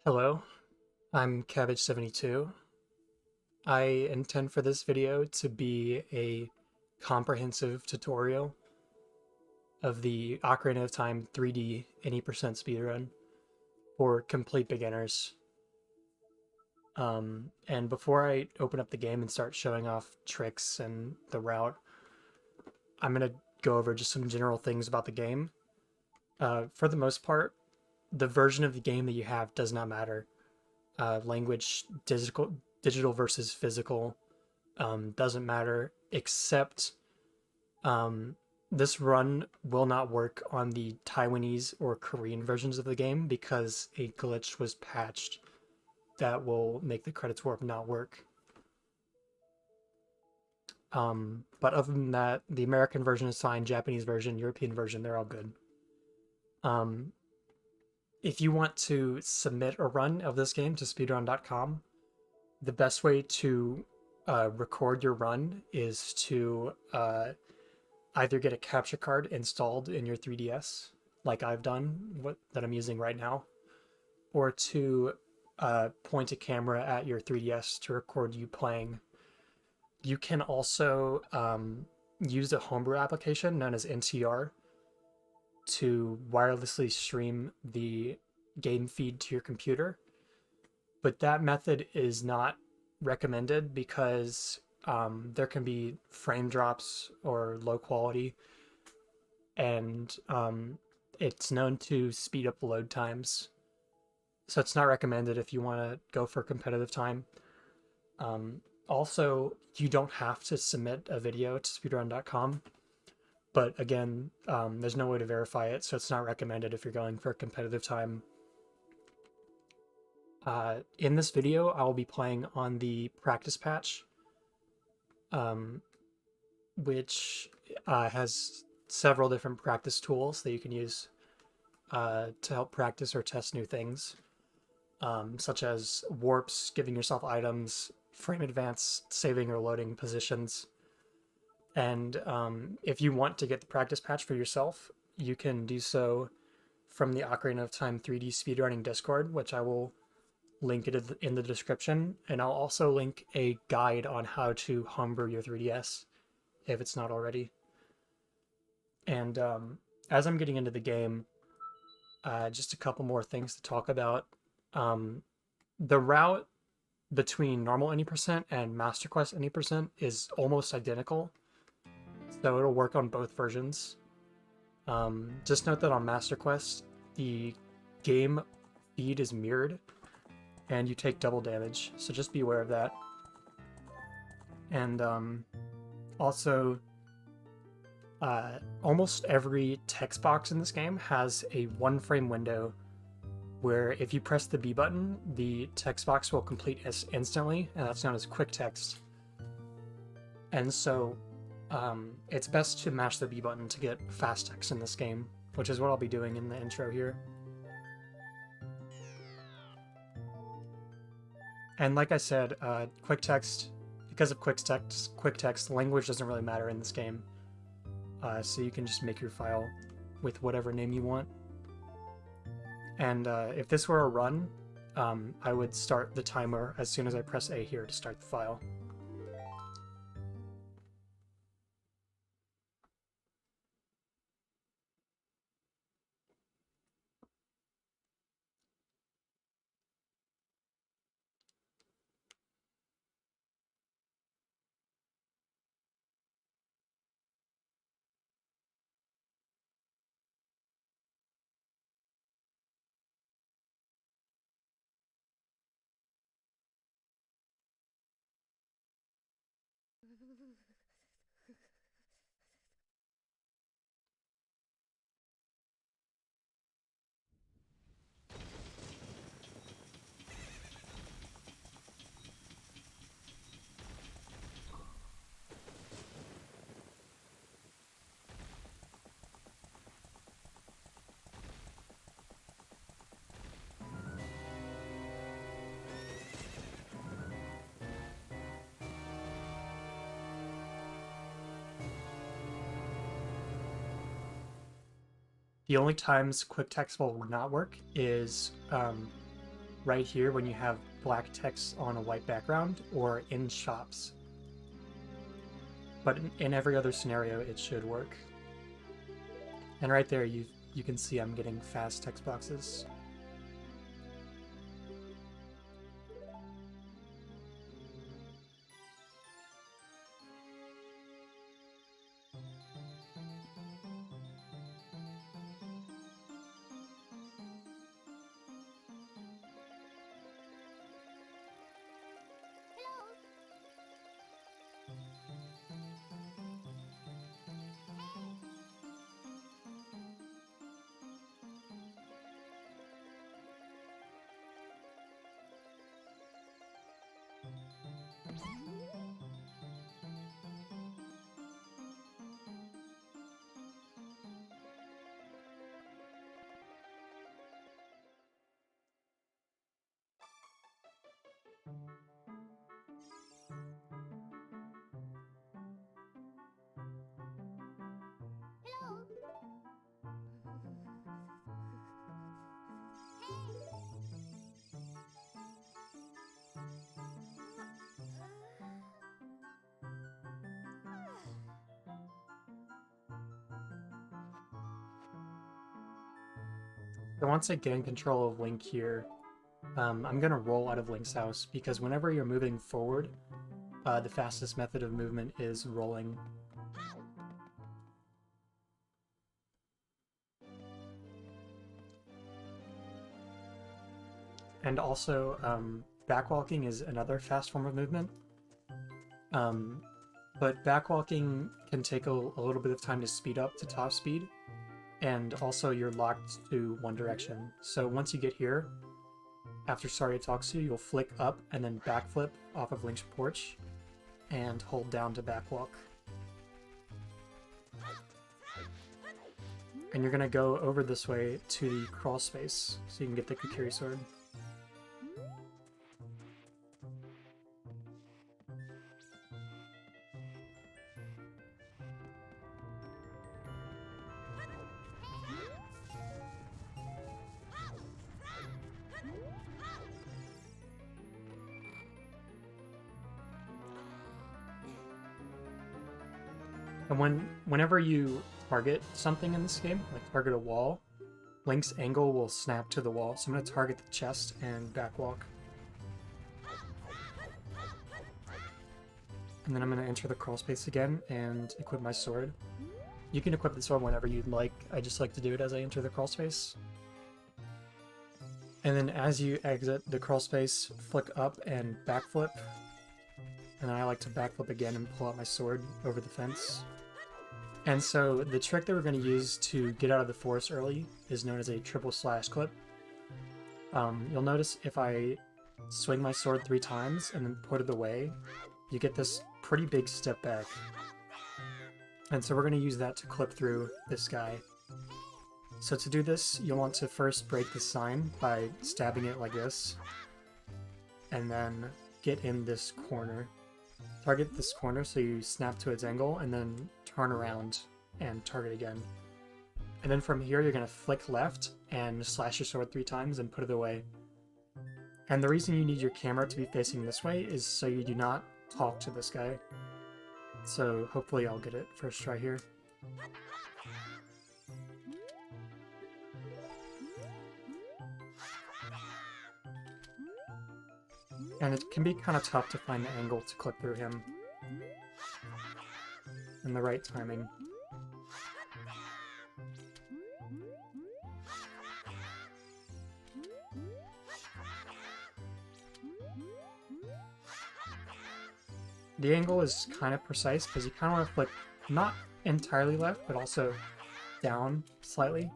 Hello, I'm Cabbage72. I intend for this video to be a comprehensive tutorial of the Ocarina of Time 3D any percent speedrun for complete beginners. And before I open up the game and start showing off tricks and the route, I'm going to go over just some general things about the game. For the most part, the version of the game that you have does not matter. Language, digital versus physical, doesn't matter, except um, this run will not work on the Taiwanese or Korean versions of the game because a glitch was patched that will make the credits warp not work. But other than that, the American version is fine, Japanese version, European version, they're all good. Um, if you want to submit a run of this game to speedrun.com, the best way to record your run is to either get a capture card installed in your 3DS, like I've done, that I'm using right now, or to point a camera at your 3DS to record you playing. You can also use a Homebrew application known as NTR to wirelessly stream the game feed to your computer, but that method is not recommended because there can be frame drops or low quality, and it's known to speed up the load times. So it's not recommended if you want to go for competitive time. Also, you don't have to submit a video to speedrun.com, but again, there's no way to verify it, so it's not recommended if you're going for competitive time. In this video, I will be playing on the practice patch, which has several different practice tools that you can use to help practice or test new things, such as warps, giving yourself items, frame advance, saving or loading positions. And if you want to get the practice patch for yourself, you can do so from the Ocarina of Time 3D speedrunning Discord, which I will link it in the description. And I'll also link a guide on how to homebrew your 3DS if it's not already. And as I'm getting into the game, just a couple more things to talk about. The route between normal any percent and Master Quest any percent is almost identical, so it'll work on both versions. Just note that on Master Quest, the game feed is mirrored, and you take double damage, so just be aware of that. And also, almost every text box in this game has a 1-frame window where if you press the B button, the text box will complete instantly, and that's known as quick text. And so it's best to mash the B button to get fast text in this game, which is what I'll be doing in the intro here. And like I said, quick text, because of quick text, language doesn't really matter in this game. So you can just make your file with whatever name you want. And if this were a run, I would start the timer as soon as I press A here to start the file. The only times quick text will not work is right here when you have black text on a white background, or in shops. But in every other scenario, it should work. And right there, you can see I'm getting fast text boxes. So once I gain control of Link here, I'm going to roll out of Link's house, because whenever you're moving forward, the fastest method of movement is rolling. And also, backwalking is another fast form of movement. But backwalking can take a little bit of time to speed up to top speed, and also you're locked to one direction. So once you get here, after Saria talks to you, you'll flick up and then backflip off of Link's porch, and hold down to backwalk. And you're gonna go over this way to the crawl space, so you can get the Kokiri sword. And whenever you target something in this game, like target a wall, Link's angle will snap to the wall. So I'm going to target the chest and backwalk. And then I'm going to enter the crawl space again and equip my sword. You can equip the sword whenever you'd like. I just like to do it as I enter the crawl space. And then as you exit the crawl space, flick up and backflip. And then I like to backflip again and pull out my sword over the fence. And so the trick that we're going to use to get out of the forest early is known as a triple slash clip. You'll notice if I swing my sword 3 times and then put it away, you get this pretty big step back. And so we're going to use that to clip through this guy. So to do this, you'll want to first break the sign by stabbing it like this, and then get in this corner. Target this corner so you snap to its angle, and then turn around and target again. And then from here, you're going to flick left and slash your sword 3 times and put it away. And the reason you need your camera to be facing this way is so you do not talk to this guy. So hopefully I'll get it first try here. And it can be kind of tough to find the angle to clip through him and the right timing. The angle is kind of precise because you kind of want to flick not entirely left, but also down slightly.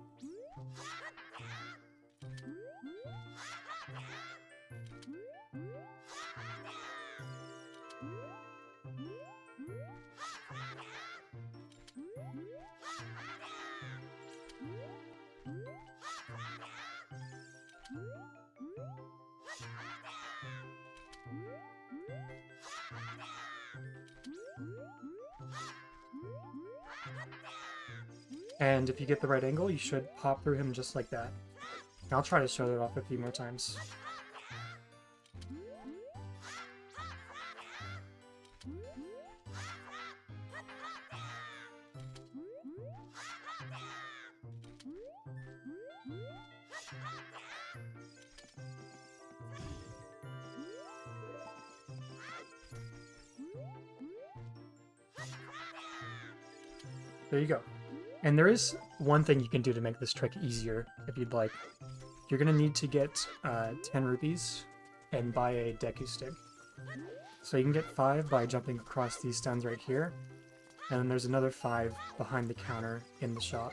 And if you get the right angle, you should pop through him just like that. I'll try to show it off a few more times. There you go. And there is one thing you can do to make this trick easier, if you'd like. You're going to need to get 10 rupees and buy a Deku stick. So you can get 5 by jumping across these stones right here, and then there's another 5 behind the counter in the shop.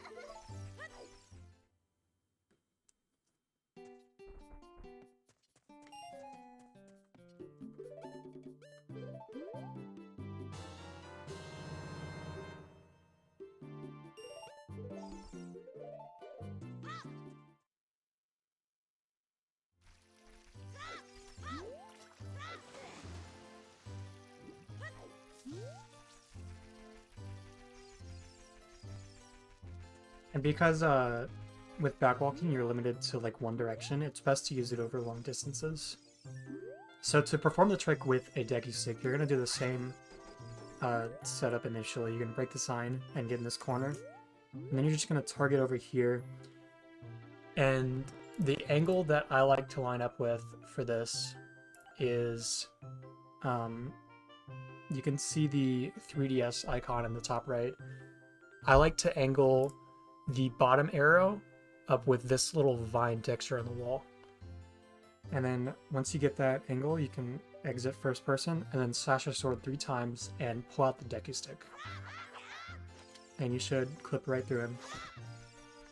And because with backwalking you're limited to like one direction, it's best to use it over long distances. So to perform the trick with a Deku stick, you're going to do the same setup initially. You're going to break the sign and get in this corner. And then you're just going to target over here. And the angle that I like to line up with for this is... you can see the 3DS icon in the top right. I like to angle the bottom arrow up with this little vine texture on the wall. And then once you get that angle, you can exit first person and then slash your sword 3 times and pull out the Deku stick. And you should clip right through him.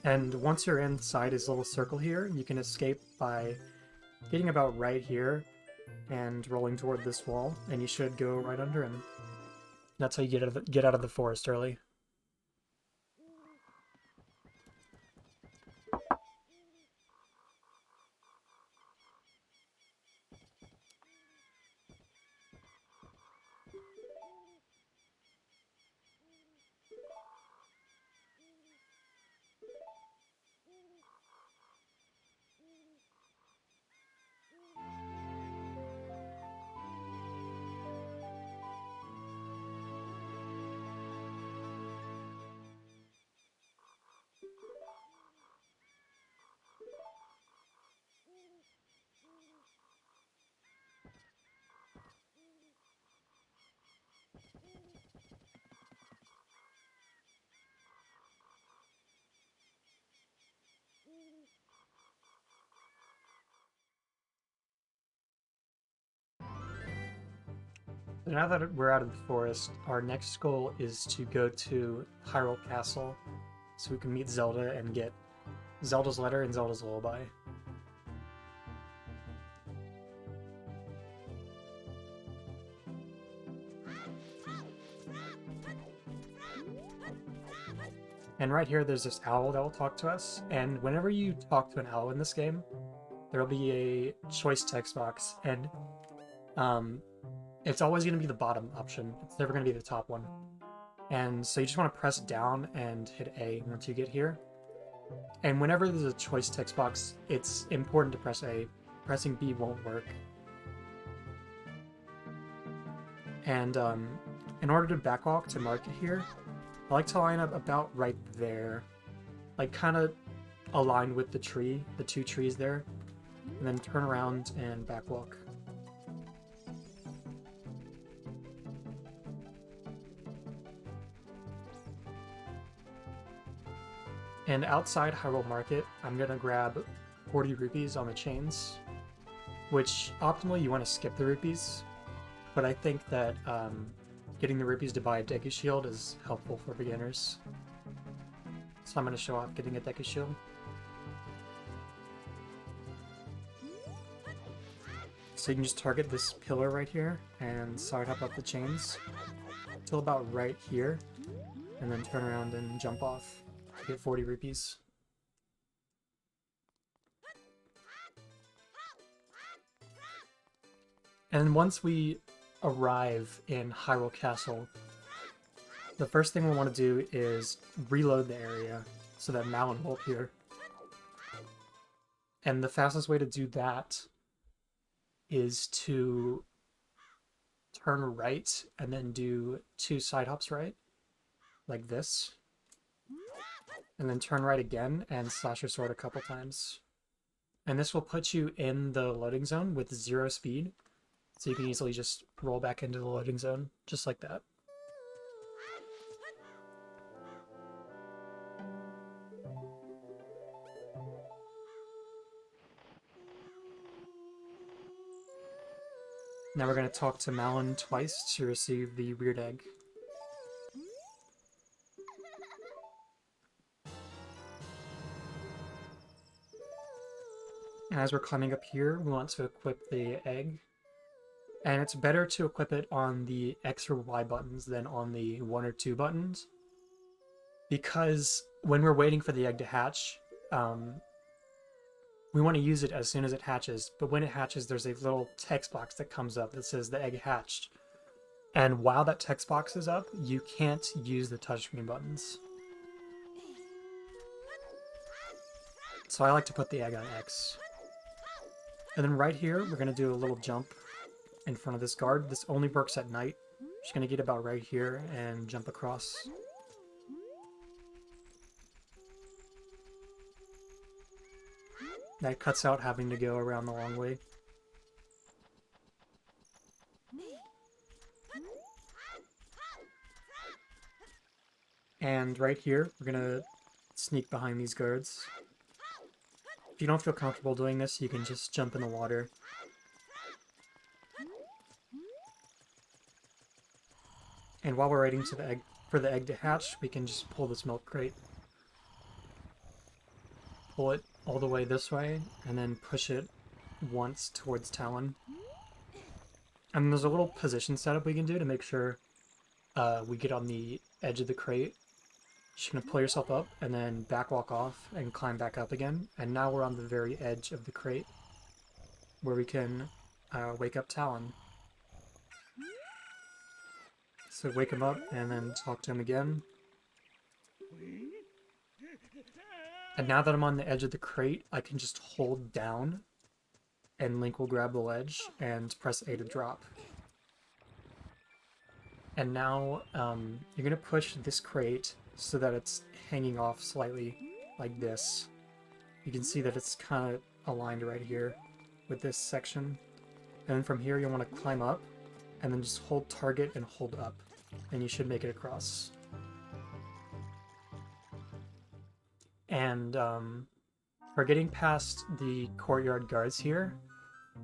And once you're inside his little circle here, you can escape by getting about right here and rolling toward this wall, and you should go right under him. That's how you get out of the forest early. Now that we're out of the forest, our next goal is to go to Hyrule Castle so we can meet Zelda and get Zelda's letter and Zelda's lullaby. And right here there's this owl that will talk to us, and whenever you talk to an owl in this game, there will be a choice text box, and it's always going to be the bottom option. It's never going to be the top one. And so you just want to press down and hit A once you get here. And whenever there's a choice text box, it's important to press A. Pressing B won't work. And in order to backwalk to market here, I like to line up about right there. Like kind of aligned with the tree, the 2 trees there. And then turn around and backwalk. And outside Hyrule Market, I'm going to grab 40 rupees on the chains, which optimally you want to skip the rupees, but I think that getting the rupees to buy a Deku Shield is helpful for beginners. So I'm going to show off getting a Deku Shield. So you can just target this pillar right here and side hop up the chains till about right here, and then turn around and jump off. Get 40 rupees. And once we arrive in Hyrule Castle, the first thing we want to do is reload the area so that Malon will appear. And the fastest way to do that is to turn right and then do 2 side hops right, like this. And then turn right again and slash your sword a couple times. And this will put you in the loading zone with 0 speed, so you can easily just roll back into the loading zone, just like that. Now we're going to talk to Malon twice to receive the weird egg. And as we're climbing up here, we want to equip the egg. And it's better to equip it on the X or Y buttons than on the 1 or 2 buttons. Because when we're waiting for the egg to hatch, we want to use it as soon as it hatches, but when it hatches, there's a little text box that comes up that says the egg hatched. And while that text box is up, you can't use the touchscreen buttons. So I like to put the egg on X. And then right here, we're going to do a little jump in front of this guard. This only works at night. Just going to get about right here and jump across. That cuts out having to go around the long way. And right here, we're gonna sneak behind these guards. If you don't feel comfortable doing this, you can just jump in the water. And while we're waiting for the egg to hatch, we can just pull this milk crate. Pull it all the way this way, and then push it once towards Talon. And there's a little position setup we can do to make sure we get on the edge of the crate. Just gonna pull yourself up, and then back walk off, and climb back up again. And now we're on the very edge of the crate, where we can wake up Talon. So wake him up, and then talk to him again. And now that I'm on the edge of the crate, I can just hold down, and Link will grab the ledge, and press A to drop. And now you're going to push this crate so that it's hanging off slightly like this. You can see that it's kind of aligned right here with this section. And then from here you'll want to climb up, and then just hold target and hold up, and you should make it across. And for getting past the courtyard guards here,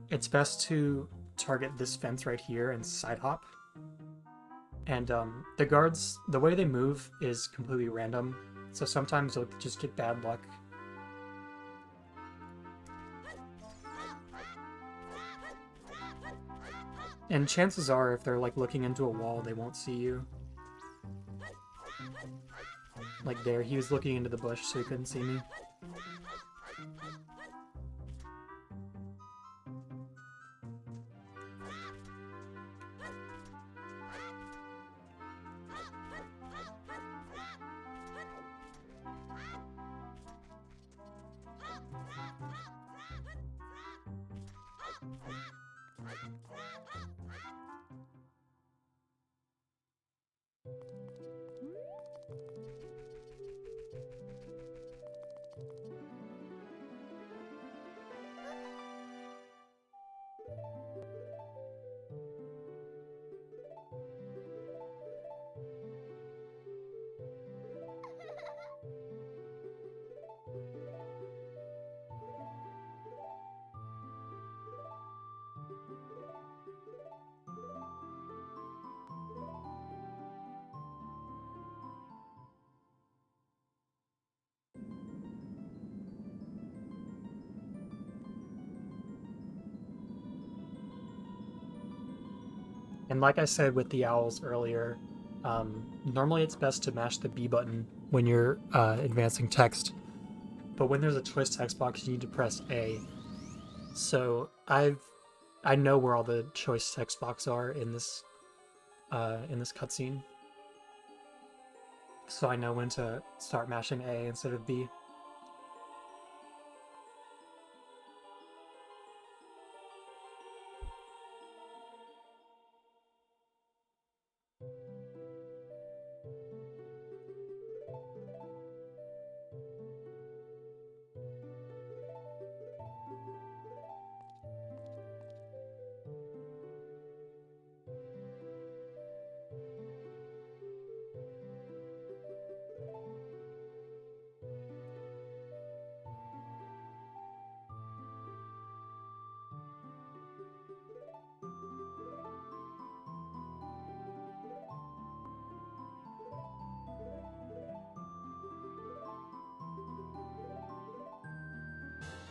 it's best to target this fence right here and side hop. And the guards, the way they move is completely random, so sometimes you'll just get bad luck. And chances are, if they're like looking into a wall, they won't see you. Like there, he was looking into the bush, so he couldn't see me. And like I said with the owls earlier, normally it's best to mash the B button when you're advancing text, but when there's a choice text box, you need to press A. So I know where all the choice text boxes are in this cutscene, so I know when to start mashing A instead of B.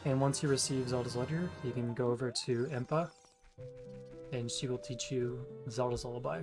And once you receive Zelda's letter, you can go over to Impa, and she will teach you Zelda's Lullaby.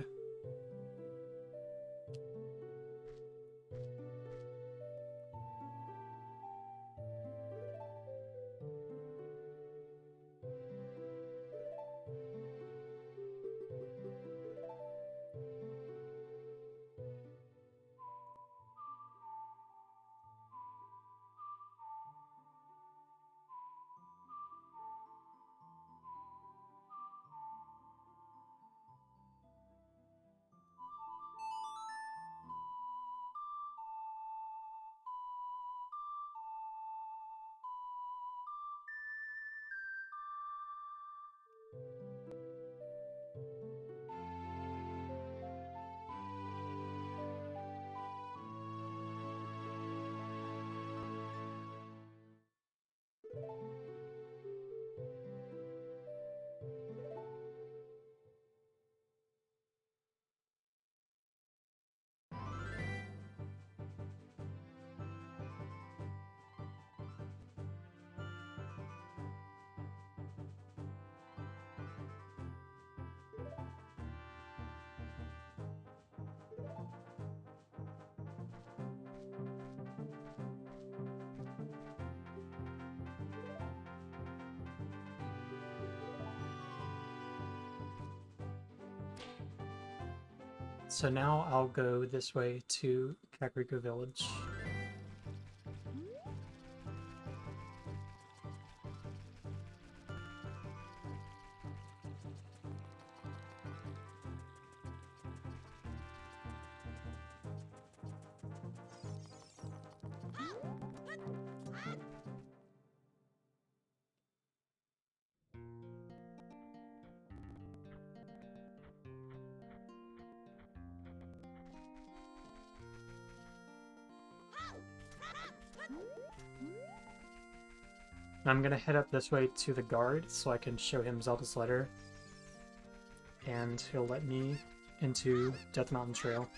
So now I'll go this way to Kakariko Village. I'm gonna head up this way to the guard so I can show him Zelda's letter, and he'll let me into Death Mountain Trail.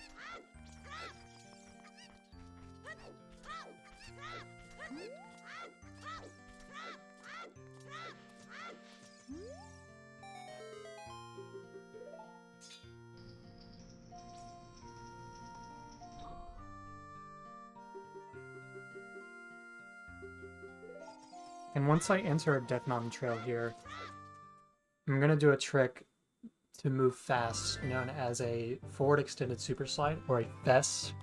And once I enter Death Mountain Trail here, I'm gonna do a trick to move fast, known as a forward extended super slide, or a FES.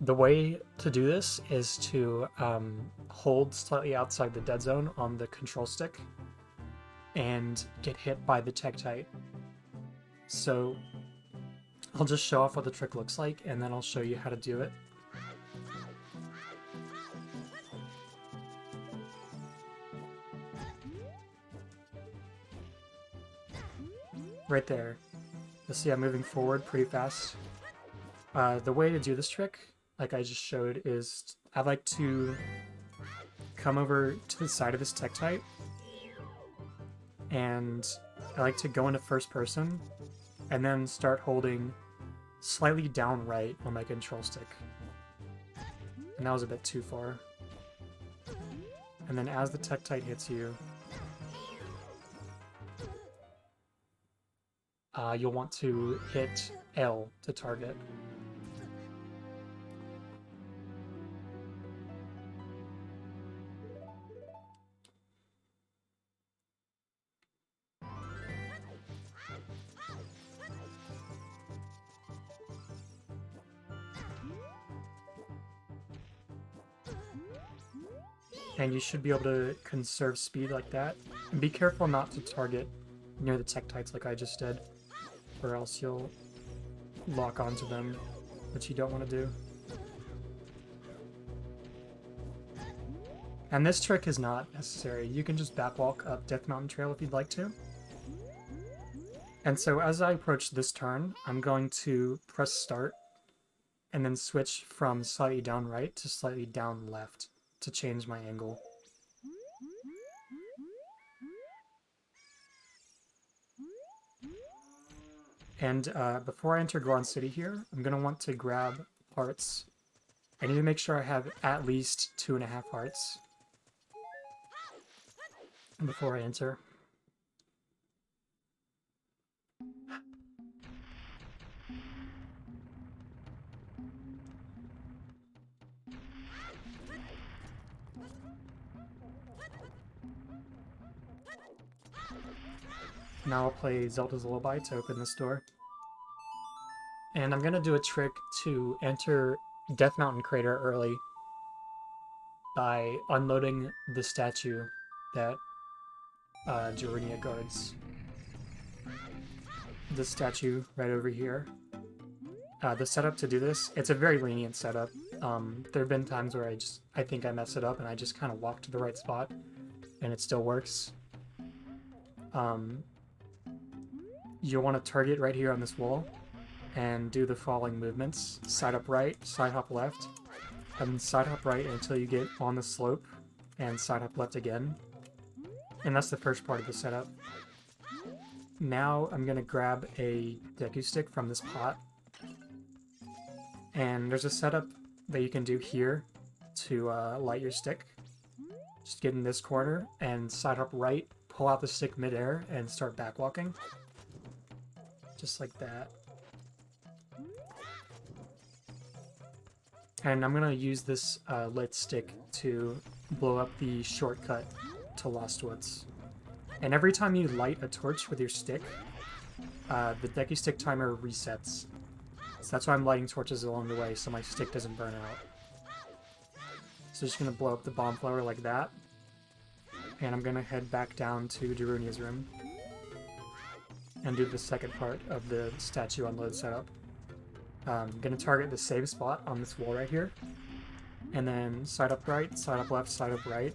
The way to do this is to hold slightly outside the dead zone on the control stick and get hit by the Tektite. So I'll just show off what the trick looks like, and then I'll show you how to do it. Right there. You'll see I'm moving forward pretty fast. The way to do this trick, like I just showed, is I like to come over to the side of this Tektite, and I like to go into first person, and then start holding slightly down right on my control stick. And that was a bit too far. And then as the Tektite hits you, you'll want to hit L to target. And you should be able to conserve speed like that. And be careful not to target near the Tektites like I just did, or else you'll lock onto them, which you don't want to do. And this trick is not necessary. You can just backwalk up Death Mountain Trail if you'd like to. And so as I approach this turn, I'm going to press start and then switch from slightly down right to slightly down left to change my angle. And before I enter Goron City here, I'm going to want to grab hearts. I need to make sure I have at least 2.5 hearts. before I enter. Now I'll play Zelda's Lullaby to open this door. And I'm gonna do a trick to enter Death Mountain Crater early by unloading the statue that Gerunia guards. This statue right over here. The setup to do this, it's a very lenient setup. There have been times where I think I mess it up and I just kind of walk to the right spot and it still works. You'll want to target right here on this wall and do the following movements. Side up right, side hop left, and side hop right until you get on the slope, and side hop left again. And that's the first part of the setup. Now I'm going to grab a Deku stick from this pot. And there's a setup that you can do here to light your stick. Just get in this corner and side hop right, pull out the stick midair, and start backwalking. Just like that. And I'm going to use this lit stick to blow up the shortcut to Lost Woods. And every time you light a torch with your stick, the Deku stick timer resets. So that's why I'm lighting torches along the way, so my stick doesn't burn out. So just going to blow up the bomb flower like that. And I'm going to head back down to Darunia's room and do the second part of the statue unload setup. I'm going to target the save spot on this wall right here. And then side up right, side up left, side up right.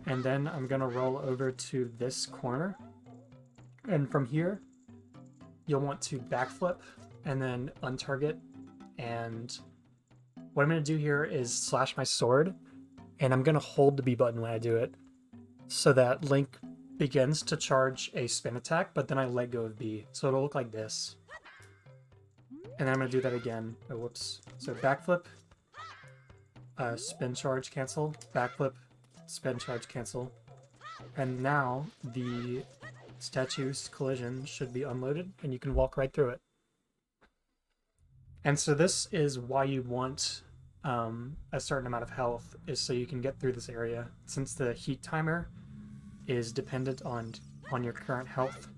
And then I'm going to roll over to this corner. And from here, you'll want to backflip and then untarget. And what I'm going to do here is slash my sword. And I'm going to hold the B button when I do it, so that Link begins to charge a spin attack, but then I let go of B. So it'll look like this. And then I'm going to do that again. Oh, whoops. So backflip, spin charge cancel, backflip, spin charge cancel. And now the statue's collision should be unloaded and you can walk right through it. And so this is why you want a certain amount of health, is so you can get through this area, since the heat timer is dependent on your current health.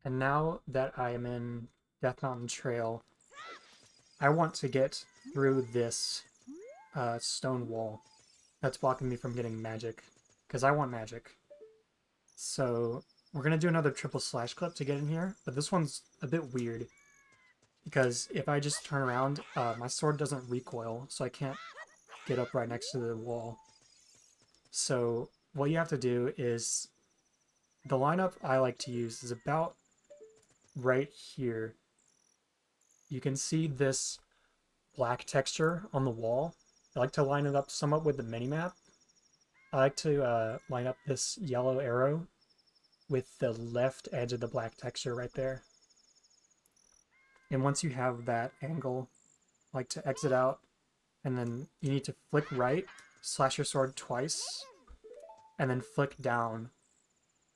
And now that I am in Death Mountain Trail, I want to get through this stone wall that's blocking me from getting magic, because I want magic. So we're going to do another triple slash clip to get in here, but this one's a bit weird, because if I just turn around, my sword doesn't recoil, so I can't get up right next to the wall. So what you have to do is, the lineup I like to use is about right here. You can see this black texture on the wall. I like to line it up somewhat with the minimap. I like to line up this yellow arrow with the left edge of the black texture right there. And once you have that angle, I like to exit out, and then you need to flick right, slash your sword twice, and then flick down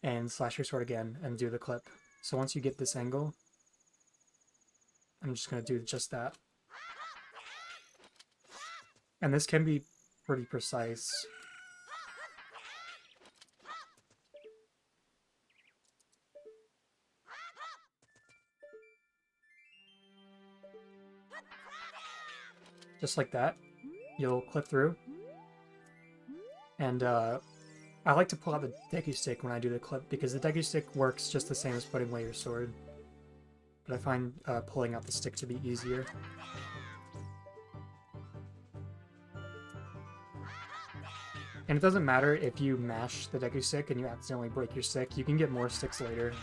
and slash your sword again and do the clip. So once you get this angle, I'm just going to do just that. And this can be pretty precise. Just like that. You'll clip through. And I like to pull out the Deku stick when I do the clip, because the Deku stick works just the same as putting away your sword. But I find pulling out the stick to be easier. And it doesn't matter if you mash the Deku stick and you accidentally break your stick. You can get more sticks later,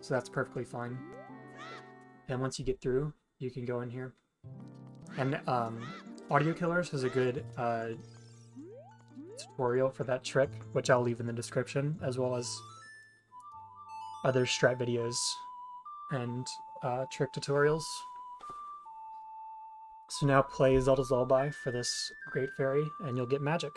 so that's perfectly fine. And once you get through, you can go in here. And Audio Killers is a good tutorial for that trick, which I'll leave in the description, as well as other strat videos and trick tutorials. So now play Zelda's Lullaby for this Great Fairy, and you'll get magic.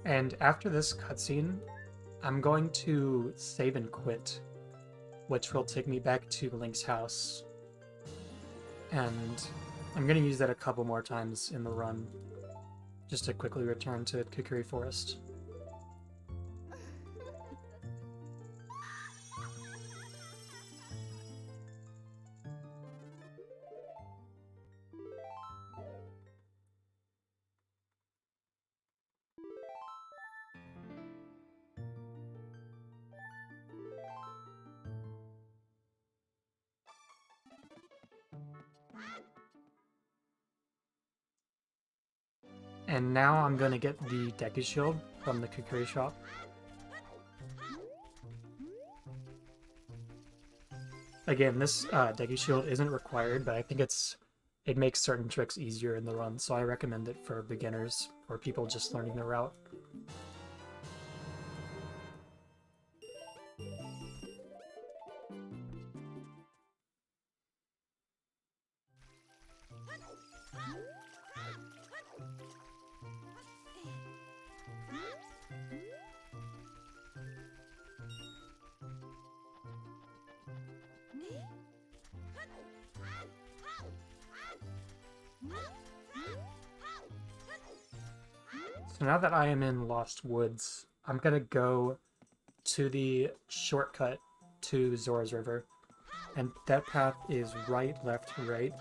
And after this cutscene, I'm going to save and quit, which will take me back to Link's house. And I'm going to use that a couple more times in the run, just to quickly return to Kokiri Forest. And now I'm going to get the Deku Shield from the Kokiri shop. Again, this Deku Shield isn't required, but I think it makes certain tricks easier in the run, so I recommend it for beginners or people just learning the route. So now that I am in Lost Woods, I'm gonna go to the shortcut to Zora's River. And that path is right, left, right.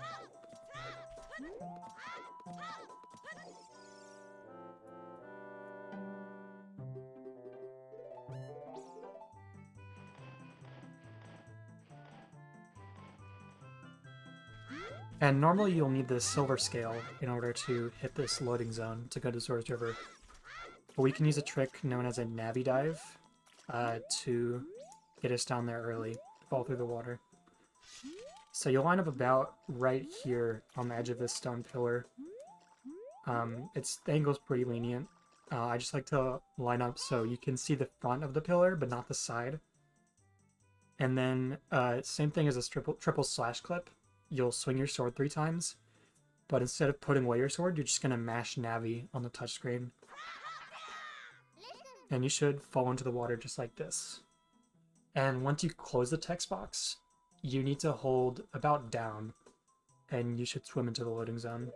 And normally you'll need the silver scale in order to hit this loading zone to go to Zora's River. But we can use a trick known as a Navi Dive to get us down there early, fall through the water. So you'll line up about right here on the edge of this stone pillar. The angle's pretty lenient. I just like to line up so you can see the front of the pillar, but not the side. And then, same thing as a triple slash clip. You'll swing your sword 3 times, but instead of putting away your sword, you're just going to mash Navi on the touchscreen. And you should fall into the water just like this. And once you close the text box, you need to hold about down, and you should swim into the loading zone.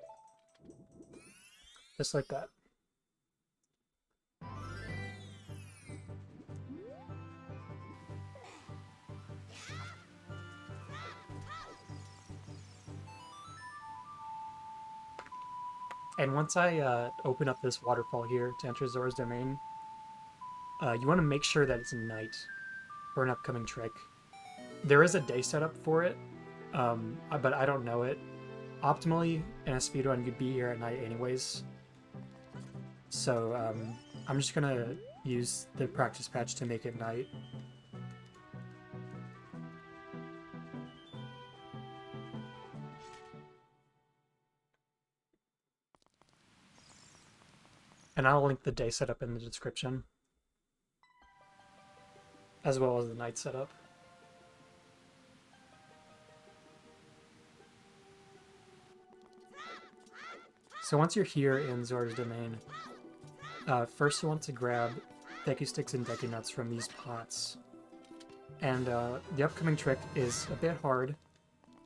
Just like that. And once I open up this waterfall here to enter Zora's domain, you want to make sure that it's night for an upcoming trick. There is a day setup for it, but I don't know it. Optimally, in a speedrun, you'd be here at night anyways. So I'm just going to use the practice patch to make it night. And I'll link the day setup in the description, as well as the night setup. So once you're here in Zora's domain, first you want to grab Deku Sticks and Deku Nuts from these pots. And the upcoming trick is a bit hard,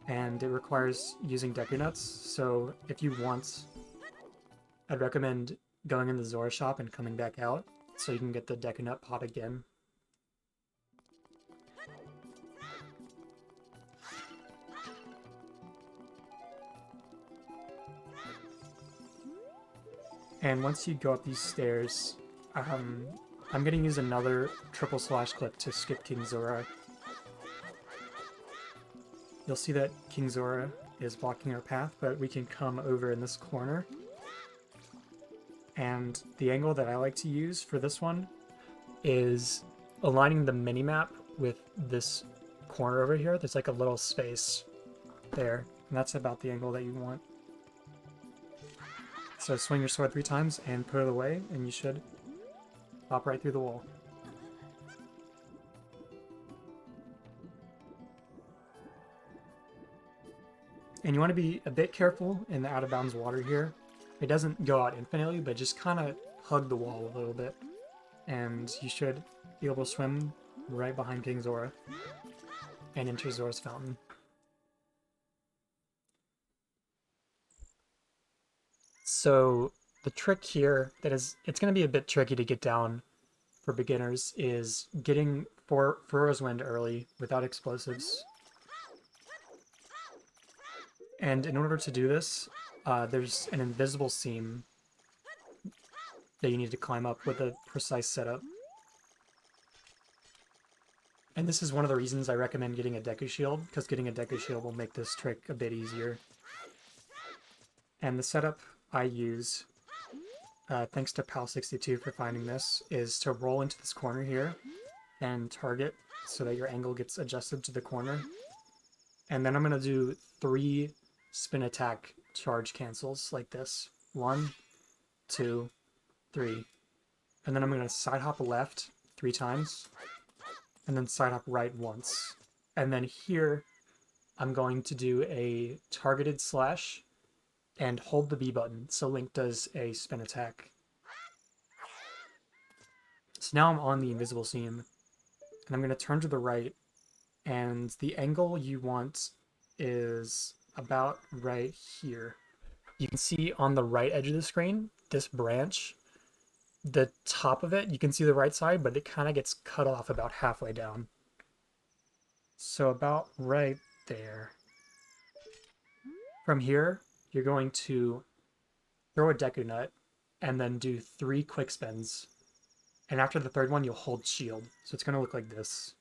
and it requires using Deku Nuts, so if you want, I'd recommend going in the Zora shop and coming back out, so you can get the Deku Nut pot again. And once you go up these stairs, I'm gonna use another triple slash clip to skip King Zora. You'll see that King Zora is blocking our path, but we can come over in this corner. And the angle that I like to use for this one is aligning the minimap with this corner over here. There's like a little space there, and that's about the angle that you want. So swing your sword 3 times and put it away, and you should hop right through the wall. And you want to be a bit careful in the out-of-bounds water here. It doesn't go out infinitely, but just kind of hug the wall a little bit. And you should be able to swim right behind King Zora and enter Zora's fountain. So the trick here that is, it's going to be a bit tricky to get down for beginners, is getting Farore's Wind early without explosives. And in order to do this, there's an invisible seam that you need to climb up with a precise setup. And this is one of the reasons I recommend getting a Deku Shield, because getting a Deku Shield will make this trick a bit easier. And the setup I use, thanks to Pal62 for finding this, is to roll into this corner here and target so that your angle gets adjusted to the corner. And then I'm going to do 3 spin attack charge cancels like this. 1, 2, 3. And then I'm going to side hop left 3 times, and then side hop right once. And then here, I'm going to do a targeted slash and hold the B button, so Link does a spin attack. So now I'm on the invisible seam, and I'm going to turn to the right, and the angle you want is about right here. You can see on the right edge of the screen, this branch, the top of it, you can see the right side, but it kind of gets cut off about halfway down. So about right there. From here, you're going to throw a Deku Nut and then do 3 quick spins. And after the 3rd one, you'll hold shield. So it's going to look like this.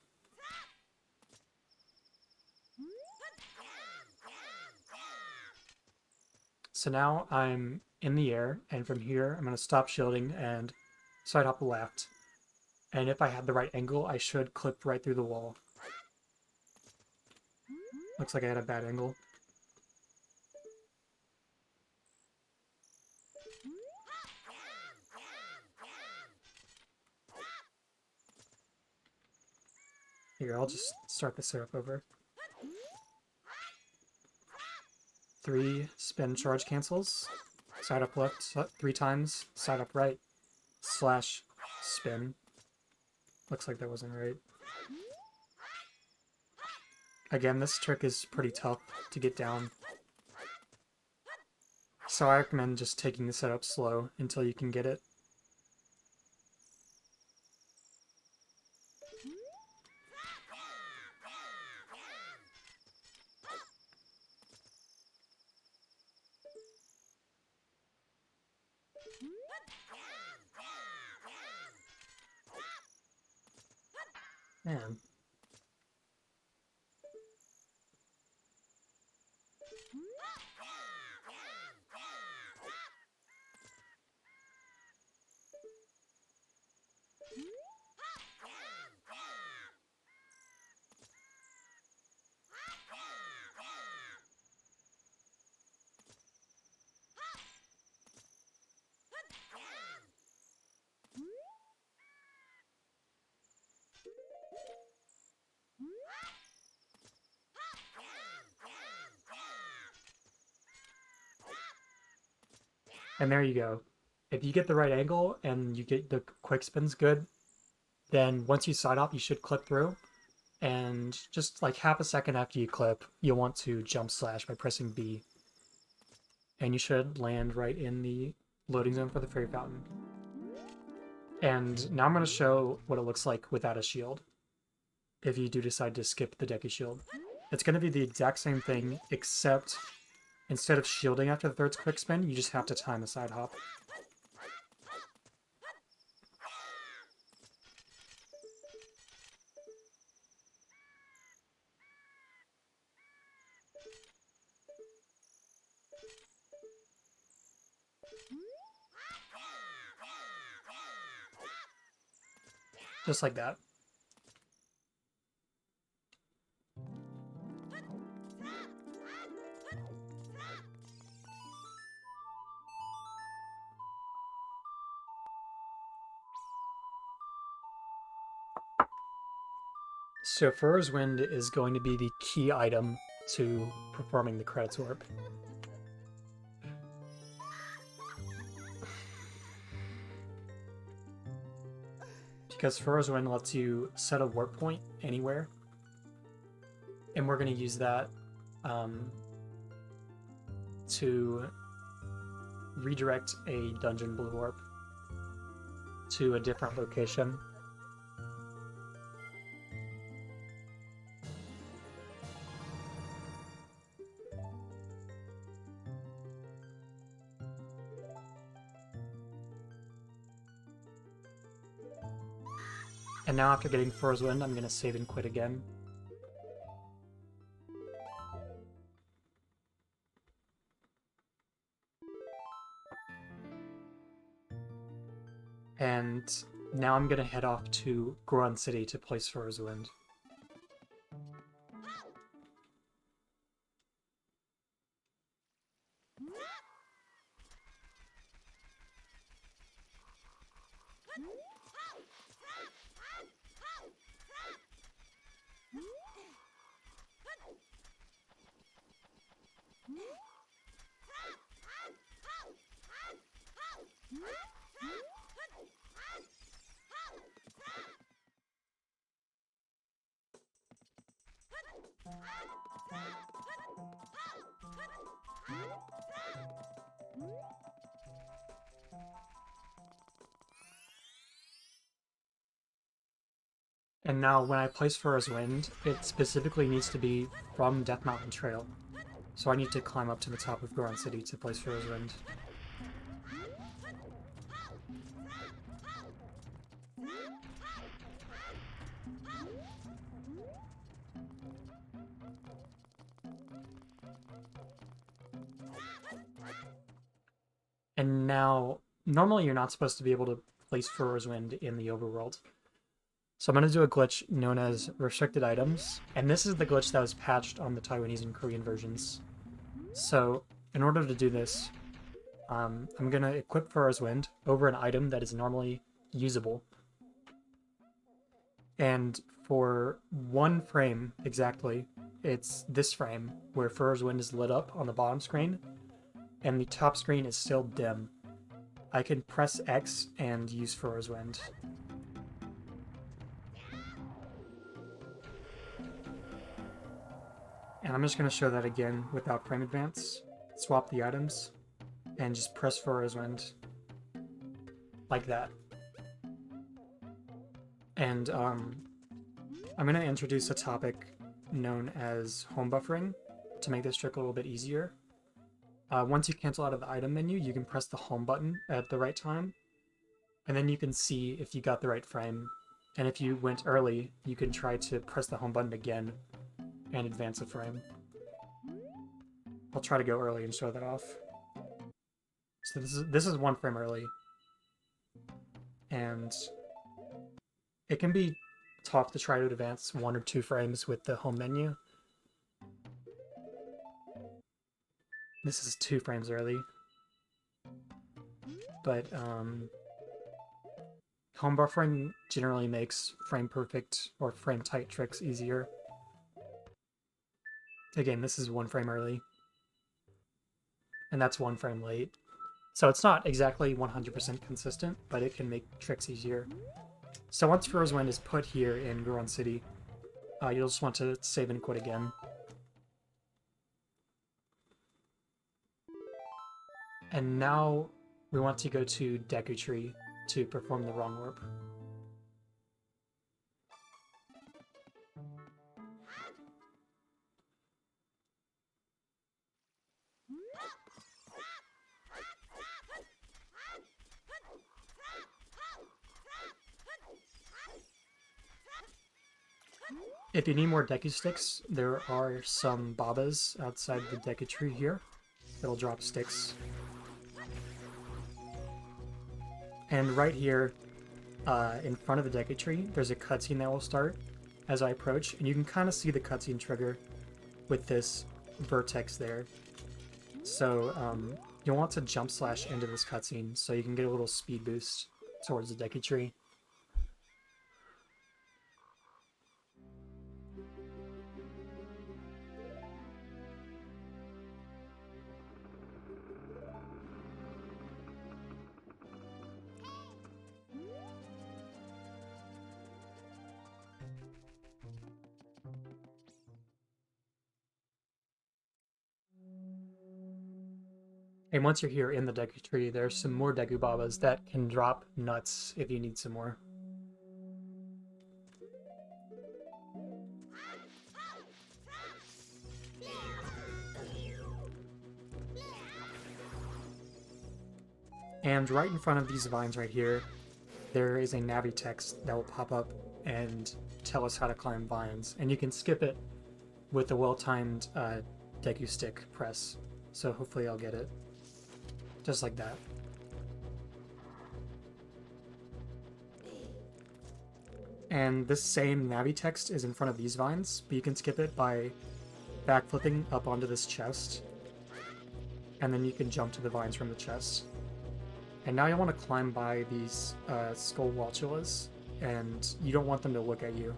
So now I'm in the air, and from here, I'm going to stop shielding and side hop left. And if I had the right angle, I should clip right through the wall. Looks like I had a bad angle. Here, I'll just start the setup over. 3 spin charge cancels. Side up left 3 times. Side up right. Slash spin. Looks like that wasn't right. Again, this trick is pretty tough to get down. So I recommend just taking the setup slow until you can get it. Man. And there you go. If you get the right angle and you get the quick spins good, then once you side hop, you should clip through. And just like half a second after you clip, you'll want to jump slash by pressing B. And you should land right in the loading zone for the fairy fountain. And now I'm going to show what it looks like without a shield, if you do decide to skip the Deku Shield. It's going to be the exact same thing, except instead of shielding after the 3rd quick spin, you just have to time a side hop. Just like that. So Farore's Wind is going to be the key item to performing the credits warp. Because Farore's Wind lets you set a warp point anywhere. And we're going to use that to redirect a dungeon blue warp to a different location. And now after getting Farore's Wind, I'm going to save and quit again. And now I'm going to head off to Goron City to place Farore's Wind. And now when I place Farore's Wind, it specifically needs to be from Death Mountain Trail. So I need to climb up to the top of Goron City to place Farore's Wind. And now, normally you're not supposed to be able to place Farore's Wind in the overworld. So I'm going to do a glitch known as restricted items, and this is the glitch that was patched on the Taiwanese and Korean versions. So in order to do this, I'm going to equip Farore's Wind over an item that is normally usable. And for 1 frame exactly, it's this frame where Farore's Wind is lit up on the bottom screen, and the top screen is still dim. I can press X and use Farore's Wind. And I'm just going to show that again without frame advance. Swap the items, and just press Farore's Wind. Like that. And I'm going to introduce a topic known as home buffering to make this trick a little bit easier. Once you cancel out of the item menu, you can press the home button at the right time, and then you can see if you got the right frame. And if you went early, you can try to press the home button again and advance a frame. I'll try to go early and show that off. So this is 1 frame early. And it can be tough to try to advance 1 or 2 frames with the home menu. This is 2 frames early. But home buffering generally makes frame perfect or frame tight tricks easier. Again, this is 1 frame early. And that's 1 frame late. So it's not exactly 100% consistent, but it can make tricks easier. So once Farore's Wind is put here in Goron City, you'll just want to save and quit again. And now we want to go to Deku Tree to perform the wrong warp. If you need more Deku sticks, there are some Babas outside the Deku Tree here that'll drop sticks. And right here, in front of the Deku tree, there's a cutscene that will start as I approach, and you can kind of see the cutscene trigger with this vertex there. So you'll want to jump slash into this cutscene so you can get a little speed boost towards the Deku tree. And once you're here in the Deku tree, there's some more Deku Babas that can drop nuts if you need some more. And right in front of these vines right here, there is a Navi text that will pop up and tell us how to climb vines. And you can skip it with a well-timed Deku stick press. So hopefully I'll get it. Just like that. And this same Navi text is in front of these vines, but you can skip it by backflipping up onto this chest. And then you can jump to the vines from the chest. And now you want to climb by these skull Walchulas, and you don't want them to look at you.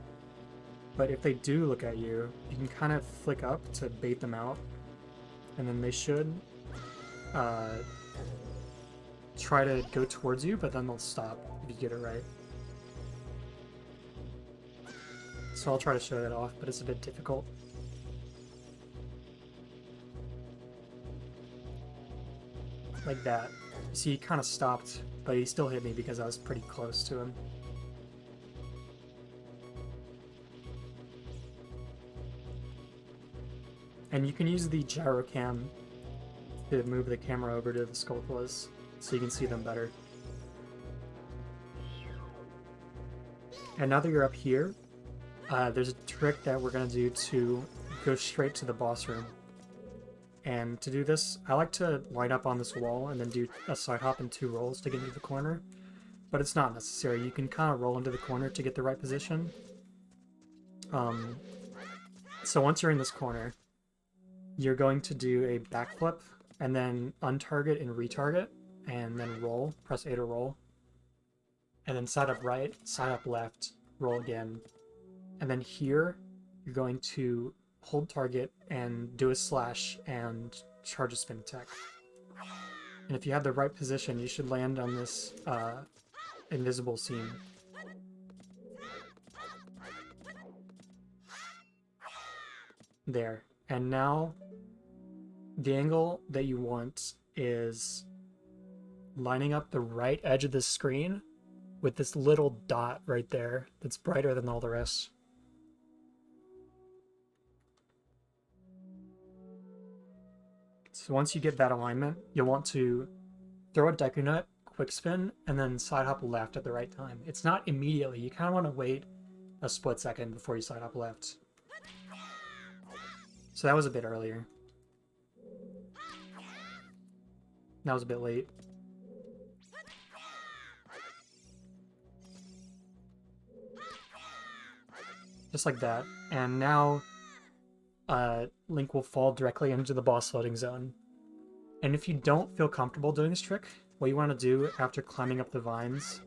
But if they do look at you, you can kind of flick up to bait them out, and then they should try to go towards you, but then they'll stop if you get it right. So I'll try to show that off, but it's a bit difficult. Like that. See, he kind of stopped, but he still hit me because I was pretty close to him. And you can use the gyro cam to move the camera over to the Skulltulas so you can see them better. And now that you're up here, there's a trick that we're going to do to go straight to the boss room. And to do this, I like to line up on this wall and then do a side hop and 2 rolls to get into the corner. But it's not necessary. You can kind of roll into the corner to get the right position. So once you're in this corner, you're going to do a backflip and then untarget and retarget and then roll. Press A to roll. And then side up right, side up left, roll again. And then here, you're going to hold target and do a slash and charge a spin attack. And if you have the right position, you should land on this invisible seam. There. And now, the angle that you want is lining up the right edge of the screen with this little dot right there that's brighter than all the rest. So once you get that alignment, you'll want to throw a Deku Nut, quick spin, and then side hop left at the right time. It's not immediately. You kind of want to wait a split second before you side hop left. So that was a bit earlier. That was a bit late. Just like that. And now Link will fall directly into the boss loading zone. And if you don't feel comfortable doing this trick, what you want to do after climbing up the vines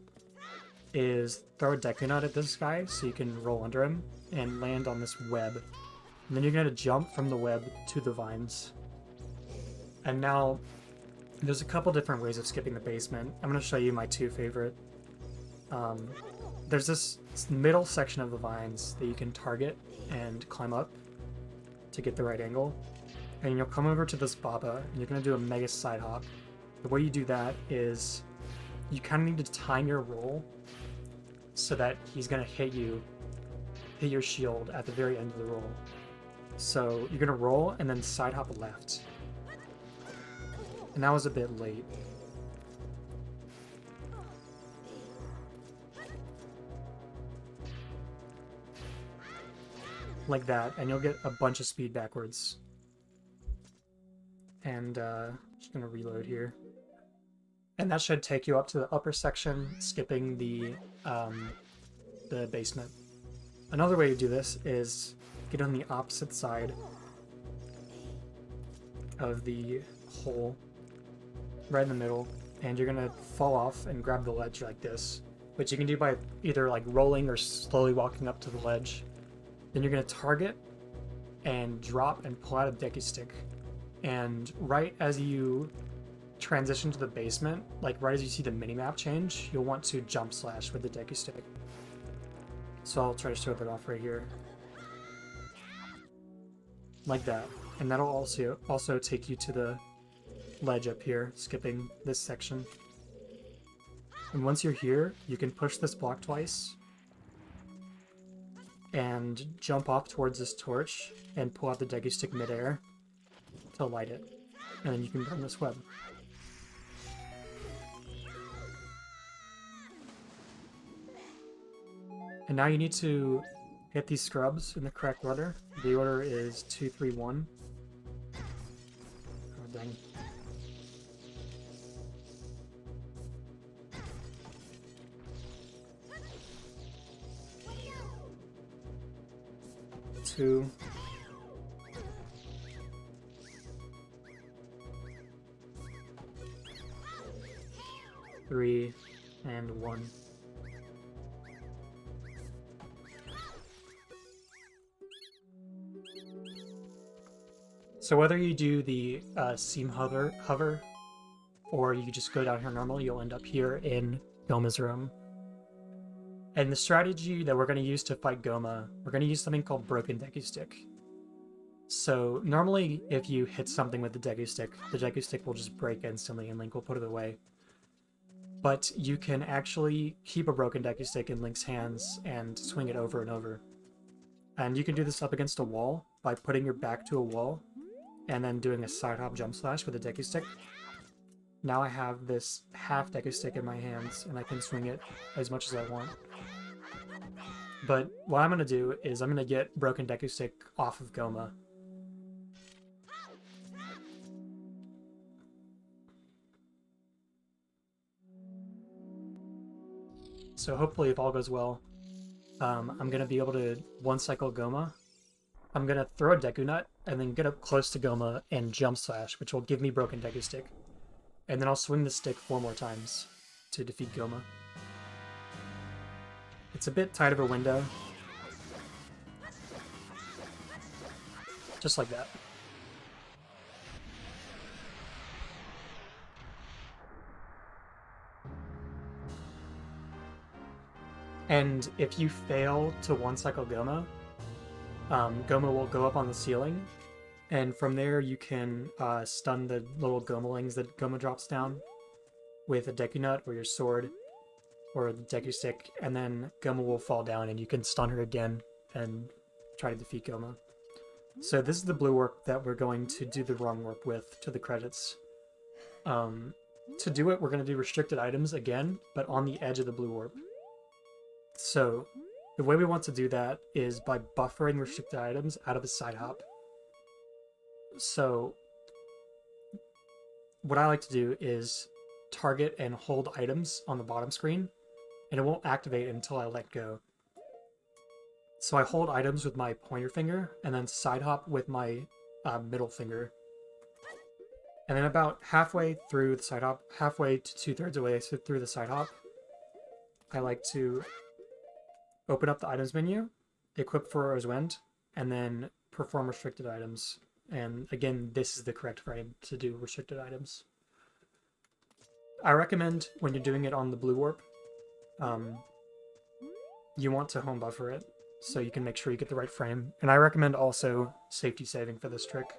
is throw a Deku Nut at this guy so you can roll under him and land on this web. And then you're going to jump from the web to the vines. And now, there's a couple different ways of skipping the basement. I'm going to show you my 2 favorite. There's this middle section of the vines that you can target and climb up to get the right angle. And you'll come over to this Baba, and you're going to do a mega side hop. The way you do that is you kind of need to time your roll so that he's going to hit your shield at the very end of the roll. So you're going to roll and then side hop left. And that was a bit late. Like that, and you'll get a bunch of speed backwards. And just gonna reload here. And that should take you up to the upper section, skipping the basement. Another way to do this is get on the opposite side of the hole, right in the middle, and you're gonna fall off and grab the ledge like this, which you can do by either like rolling or slowly walking up to the ledge. Then you're gonna target and drop and pull out a Deku stick, and right as you transition to the basement, like right as you see the minimap change, you'll want to jump slash with the Deku stick. So I'll try to show that off right here. Like that. And that'll also take you to the ledge up here, skipping this section. And once you're here, you can push this block twice and jump off towards this torch and pull out the Deku stick midair to light it. And then you can burn this web. And now you need to hit these scrubs in the correct order. The order is 2, 3, 1. Oh, dang. Two. 3, and 1. So whether you do the seam hover, or you just go down here normal, you'll end up here in Goma's room. And the strategy that we're going to use to fight Goma, we're going to use something called Broken Deku Stick. So normally if you hit something with the Deku Stick will just break instantly and Link will put it away. But you can actually keep a Broken Deku Stick in Link's hands and swing it over and over. And you can do this up against a wall by putting your back to a wall and then doing a side hop jump slash with a Deku Stick. Now I have this half Deku Stick in my hands and I can swing it as much as I want. But what I'm going to do is I'm going to get Broken Deku Stick off of Goma. So hopefully if all goes well, I'm going to be able to one-cycle Goma. I'm going to throw a Deku Nut and then get up close to Goma and jump slash, which will give me Broken Deku Stick. And then I'll swing the stick 4 more times to defeat Goma. It's a bit tight of a window. Just like that. And if you fail to one-cycle Goma, Goma will go up on the ceiling, and from there you can stun the little Gomalings that Goma drops down with a Deku Nut or your sword or the Deku Stick, and then Goma will fall down and you can stun her again and try to defeat Goma. So this is the blue warp that we're going to do the wrong warp with to the credits. To do it, we're going to do restricted items again, but on the edge of the blue warp. So the way we want to do that is by buffering restricted items out of a side hop. So what I like to do is target and hold items on the bottom screen, and it won't activate until I let go. So I hold items with my pointer finger, and then side hop with my middle finger. And then about halfway through the side hop, halfway to 2/3 away through the side hop, I like to open up the items menu, equip Farore's Wind, and then perform restricted items. And again, this is the correct frame to do restricted items. I recommend when you're doing it on the blue warp, you want to home buffer it so you can make sure you get the right frame. And I recommend also safety saving for this trick.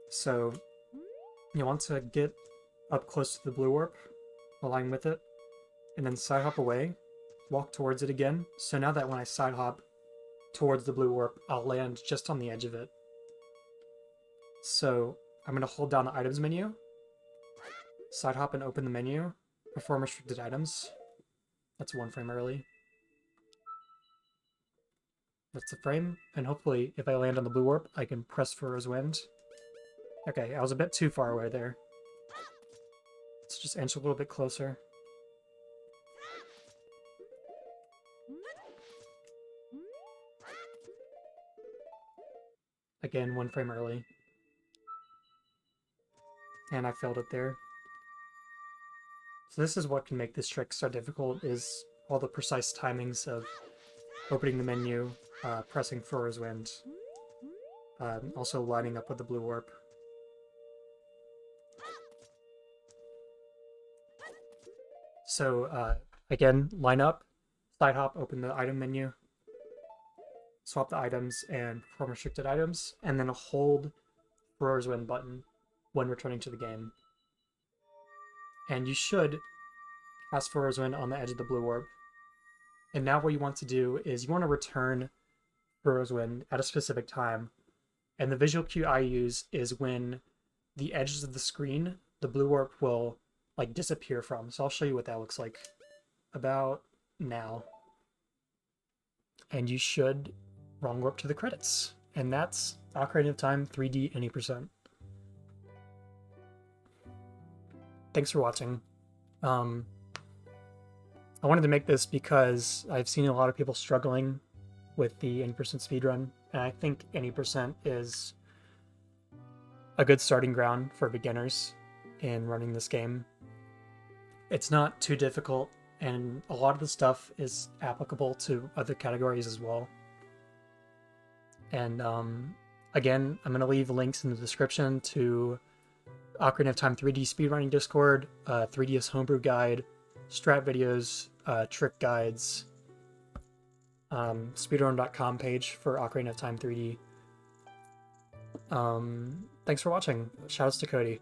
So you want to get up close to the blue warp, align with it, and then side hop away, walk towards it again. So now that when I side hop towards the blue warp, I'll land just on the edge of it. So I'm going to hold down the items menu, side hop and open the menu, perform restricted items. That's 1 frame early. That's the frame, and hopefully if I land on the blue warp, I can press Farore's Wind. Okay, I was a bit too far away there. So just inch a little bit closer. Again, 1 frame early. And I failed it there. So this is what can make this trick so difficult, is all the precise timings of opening the menu, pressing Farore's Wind, also lining up with the blue warp. So again, line up, side hop, open the item menu, swap the items and perform restricted items, and then hold Farore's Wind button when returning to the game. And you should cast Farore's Wind on the edge of the blue warp. And now what you want to do is you want to return Farore's Wind at a specific time. And the visual cue I use is when the edges of the screen, the blue warp will like disappear from. So I'll show you what that looks like about now. And you should wrong warp to the credits. And that's Ocarina of Time 3D any percent. Thanks for watching. I wanted to make this because I've seen a lot of people struggling with the any percent speedrun, and I think any percent is a good starting ground for beginners in running this game. It's not too difficult, and a lot of the stuff is applicable to other categories as well. And again, I'm going to leave links in the description to Ocarina of Time 3D speedrunning Discord, 3DS Homebrew guide, strat videos, trick guides, speedrun.com page for Ocarina of Time 3D. Thanks for watching. Shoutouts to Cody.